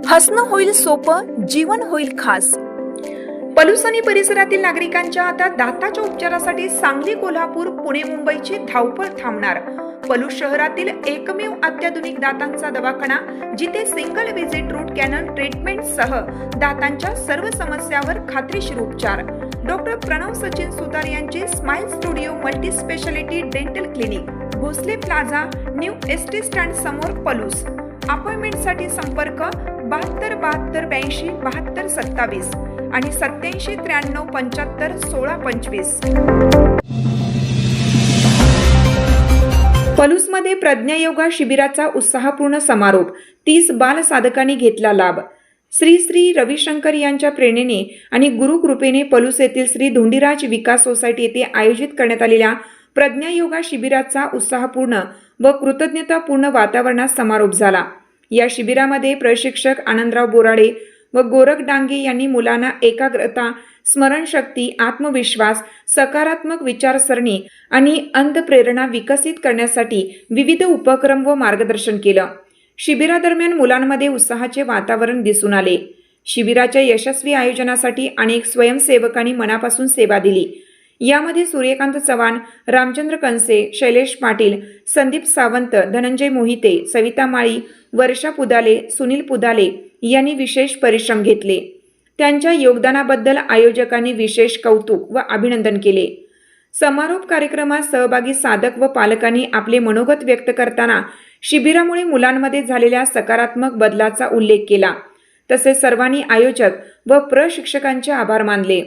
हसणं होईल सोपं, जीवन होईल खास। पलूस आणि परिसरातील नागरिकांच्या आता दाताच्या उपचारासाठी सांगली, कोल्हापूर, पुणे, मुंबईची धावपळ थांबणार। पलूस शहरातील एकमेव अत्याधुनिक दातांचा दवाखाना, जिथे single visit root canal treatment सह दातांच्या सर्व समस्यावर खात्रीशीर उपचार। डॉक्टर प्रणव सचिन सुतार यांचे smile studio multi specialty dental clinic, Bhosale plaza, new ST stand समोर, पलूस। अपॉइंटमेंटसाठी संपर्क 72 72 82 72 27 आणि 87 93 75 16 25। पलूसमध्ये प्रज्ञा योगा शिबिराचा उत्साहपूर्ण समारोप, 30 बाल साधकांनी घेतला लाभ। श्री रविशंकर यांच्या प्रेरणेने आणि गुरुकृपेने पलूस येथील श्री धोंडीराज विकास सोसायटी येथे आयोजित करण्यात आलेल्या प्रज्ञा योगा शिबिराचा उत्साहपूर्ण व कृतज्ञतापूर्ण वातावरणात समारोप झाला। या शिबिरामध्ये प्रशिक्षक आनंदराव बोराडे व गोरख डांगे यांनी मुलांना एकाग्रता, स्मरणशक्ती, आत्मविश्वास, सकारात्मक विचारसरणी आणि अंतप्रेरणा विकसित करण्यासाठी विविध उपक्रम व मार्गदर्शन केलं। शिबिरादरम्यान मुलांमध्ये उत्साहाचे वातावरण दिसून आले। शिबिराच्या यशस्वी आयोजनासाठी अनेक स्वयंसेवकांनी मनापासून सेवा दिली। यामध्ये सूर्यकांत चव्हाण, रामचंद्र कंसे, शैलेश पाटील, संदीप सावंत, धनंजय मोहिते, सविता माळी, वर्षा पुदाले, सुनील पुदाले यांनी विशेष परिश्रम घेतले। त्यांच्या योगदानाबद्दल आयोजकांनी विशेष कौतुक व अभिनंदन केले। समारोप कार्यक्रमात सहभागी साधक व पालकांनी आपले मनोगत व्यक्त करताना शिबिरामुळे मुलांमध्ये झालेल्या सकारात्मक बदलाचा उल्लेख केला। तसेच सर्वांनी आयोजक व प्रशिक्षकांचे आभार मानले।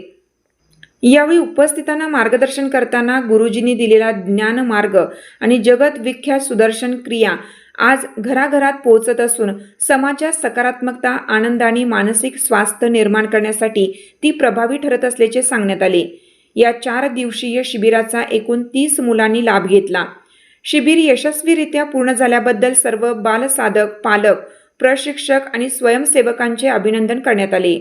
यावेळी उपस्थितांना मार्गदर्शन करताना गुरुजींनी दिलेला ज्ञान मार्ग आणि जगत विख्यात सुदर्शन क्रिया आज घराघरात पोहोचत असून समाजात सकारात्मकता, आनंद आणि मानसिक स्वास्थ्य निर्माण करण्यासाठी ती प्रभावी ठरत असल्याचे सांगण्यात आले। या 4 दिवसीय शिबिराचा एकूण 30 मुलांनी लाभ घेतला। शिबिर यशस्वीरित्या पूर्ण झाल्याबद्दल सर्व बालसाधक, पालक, प्रशिक्षक आणि स्वयंसेवकांचे अभिनंदन करण्यात आले।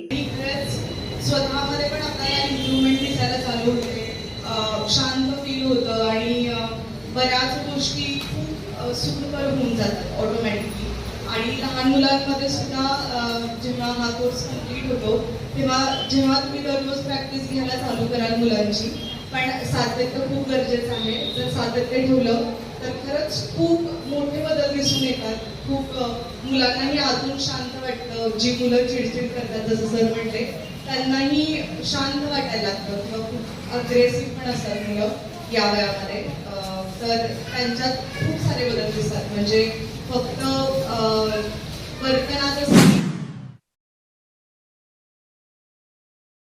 शांत फील होतं आणि बऱ्याच गोष्टी खूप सुखकर होऊन जातात ऑटोमॅटिकली। आणि लहान मुलांमध्ये सुद्धा जेव्हा हा कोर्स कंप्लीट होतो जेव्हा तुम्ही दररोज प्रॅक्टिस घ्यायला चालू कराल मुलांची, पण सातत्य खूप गरजेचं आहे। जर सातत्य ठेवलं तर खरंच खूप मोठे बदल दिसून येतात। खूप मुलांनाही आतून शांत वाटतं। जी मुलं चिडचिड करतात, जसं सर म्हटले, त्यांनाही शांत वाटायला लागतं किंवा खूप अग्रेसिव्ह पण असतात मुलं या वयामध्ये, तर त्यांच्यात खूप सारे बदल दिसतात। म्हणजे फक्त वर्तनातच